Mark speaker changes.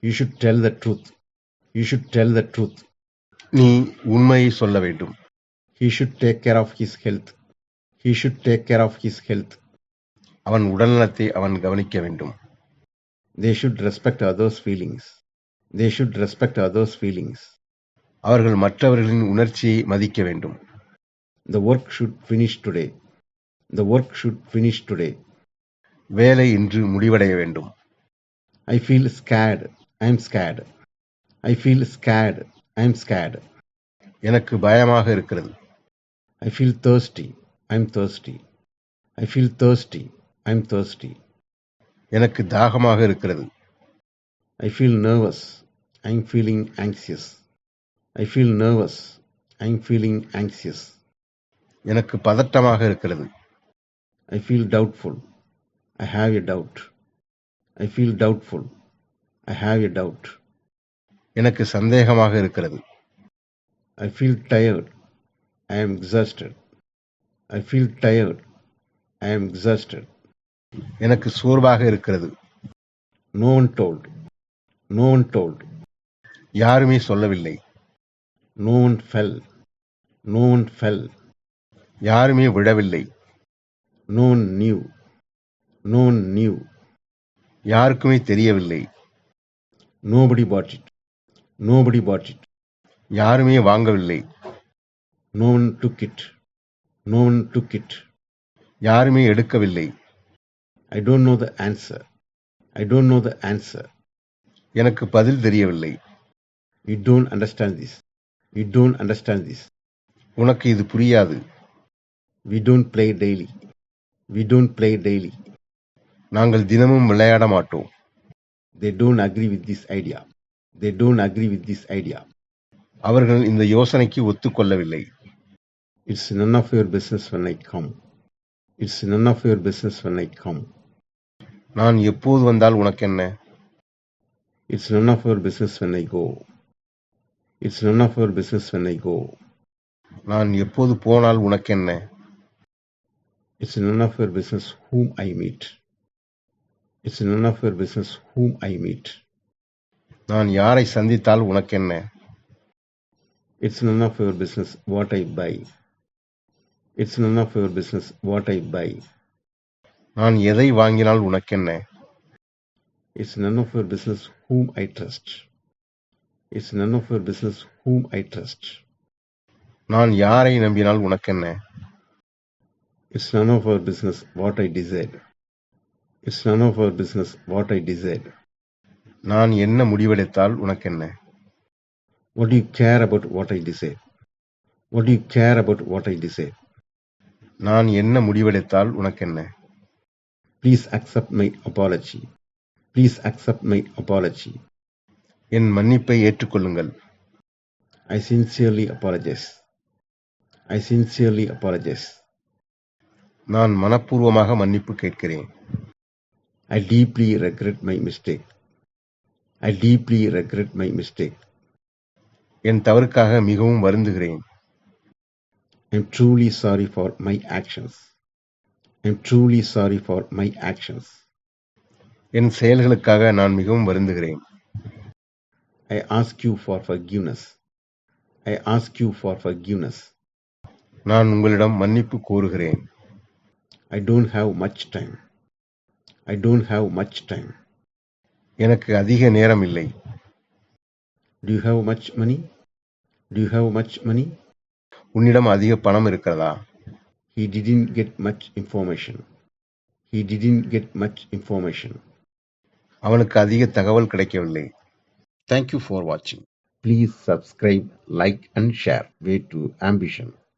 Speaker 1: You should tell the truth. You should tell the truth.
Speaker 2: நீ உண்மையை சொல்ல வேண்டும்.
Speaker 1: He should take care of his health. He should take care of his health.
Speaker 2: அவன் உடல்நலத்தை அவன் கவனிக்க வேண்டும்.
Speaker 1: They should respect others' feelings. They should respect others' feelings.
Speaker 2: அவர்கள் மற்றவர்களின் உணர்ச்சியை மதிக்க வேண்டும்.
Speaker 1: The work should finish today. The work should finish today.
Speaker 2: வேலை இன்று முடிவடைய வேண்டும்.
Speaker 1: I feel scared. I am scared. I feel scared. I am scared.
Speaker 2: எனக்கு பயமாக இருக்கிறது.
Speaker 1: I feel thirsty. I am thirsty. I feel thirsty. I am thirsty.
Speaker 2: எனக்கு தாகமாக இருக்கிறது.
Speaker 1: I feel nervous. I am feeling anxious. I feel nervous. I am feeling anxious.
Speaker 2: எனக்கு பதட்டமாக இருக்கிறது.
Speaker 1: I feel doubtful. I have a doubt. I feel doubtful. I have a doubt.
Speaker 2: எனக்கு சந்தேகமாக இருக்கிறது.
Speaker 1: I feel tired. I am exhausted. I feel tired. I am exhausted.
Speaker 2: எனக்கு சோர்வாக இருக்கிறது.
Speaker 1: No one told. No one told.
Speaker 2: யாருமே சொல்லவில்லை.
Speaker 1: No one fell. No one fell.
Speaker 2: யாருமே விழவில்லை.
Speaker 1: No one knew. No one knew.
Speaker 2: யாருக்குமே தெரியவில்லை.
Speaker 1: Nobody bought it. Nobody bought it.
Speaker 2: யாருமே வாங்கவில்லை.
Speaker 1: No one took it. No one took it.
Speaker 2: யாருமே எடுக்கவில்லை.
Speaker 1: I don't know the answer. I don't know the answer.
Speaker 2: எனக்கு பதில் தெரியவில்லை.
Speaker 1: You don't understand this. You don't understand this.
Speaker 2: உனக்கு இது புரியாது.
Speaker 1: We don't play daily. We don't play daily.
Speaker 2: நாங்கள் தினமும் விளையாட மாட்டோம்.
Speaker 1: They don't agree with this idea. They don't agree with this idea.
Speaker 2: அவர்கள் இந்த யோசனைக்கு ஒத்துக்கொள்ளவில்லை.
Speaker 1: It's none of your business when I come. It's none of your business when I come.
Speaker 2: நான் எப்போது வந்தால் உனக்கென்ன?
Speaker 1: It's none of your business when I go. It's none of your business when I go.
Speaker 2: நான் எப்போது போனால் உனக்கென்ன?
Speaker 1: It's none of your business whom I meet. It's none of your business whom I meet.
Speaker 2: நான் யாரை சந்தித்தால் உனக்கென்ன?
Speaker 1: It's none of your business what I buy. It's none of your business what I buy.
Speaker 2: நான் எதை வாங்கினால் உனக்கென்ன?
Speaker 1: It's none of your business whom I trust. It's none of your business whom I trust.
Speaker 2: நான் யாரை நம்பினால் உனக்கென்ன?
Speaker 1: It's none of our business what I decide. It's none of our business what I decide.
Speaker 2: நான் என்ன முடிவெடுத்தால் உனக்கென்ன?
Speaker 1: What do you care about what I decide? What do you care about what I decide?
Speaker 2: நான் என்ன முடிவெடுத்தால் உனக்கென்ன?
Speaker 1: Please accept my apology. Please accept my apology.
Speaker 2: என் மன்னிப்பை ஏற்றுக்கொள்ளுங்கள்.
Speaker 1: I sincerely apologize. I sincerely apologize.
Speaker 2: நான் மனப்பூர்வமாக மன்னிப்பு கேட்கிறேன்.
Speaker 1: I deeply regret my mistake. I deeply regret my mistake.
Speaker 2: என் தவறுக்காக மிகவும் வருந்துகிறேன்.
Speaker 1: I am truly sorry for my actions. I am truly sorry for my actions.
Speaker 2: என் செயல்களுக்காக நான் மிகவும் வருந்துகிறேன்.
Speaker 1: I ask you for forgiveness. I ask you for forgiveness.
Speaker 2: நான் உங்களிடம் மன்னிப்பு கோருகிறேன்.
Speaker 1: I don't have much time. I don't have much time.
Speaker 2: எனக்கு அதிக நேரம் இல்லை.
Speaker 1: Do you have much money? Do you have much money?
Speaker 2: உன்னிடம் அதிக பணம் இருக்கிறதா?
Speaker 1: He didn't get much information. He didn't get much information.
Speaker 2: அவனுக்கு அதிக தகவல் கிடைக்கவில்லை.
Speaker 1: Thank you for watching. Please subscribe, like and share. Way to Ambition.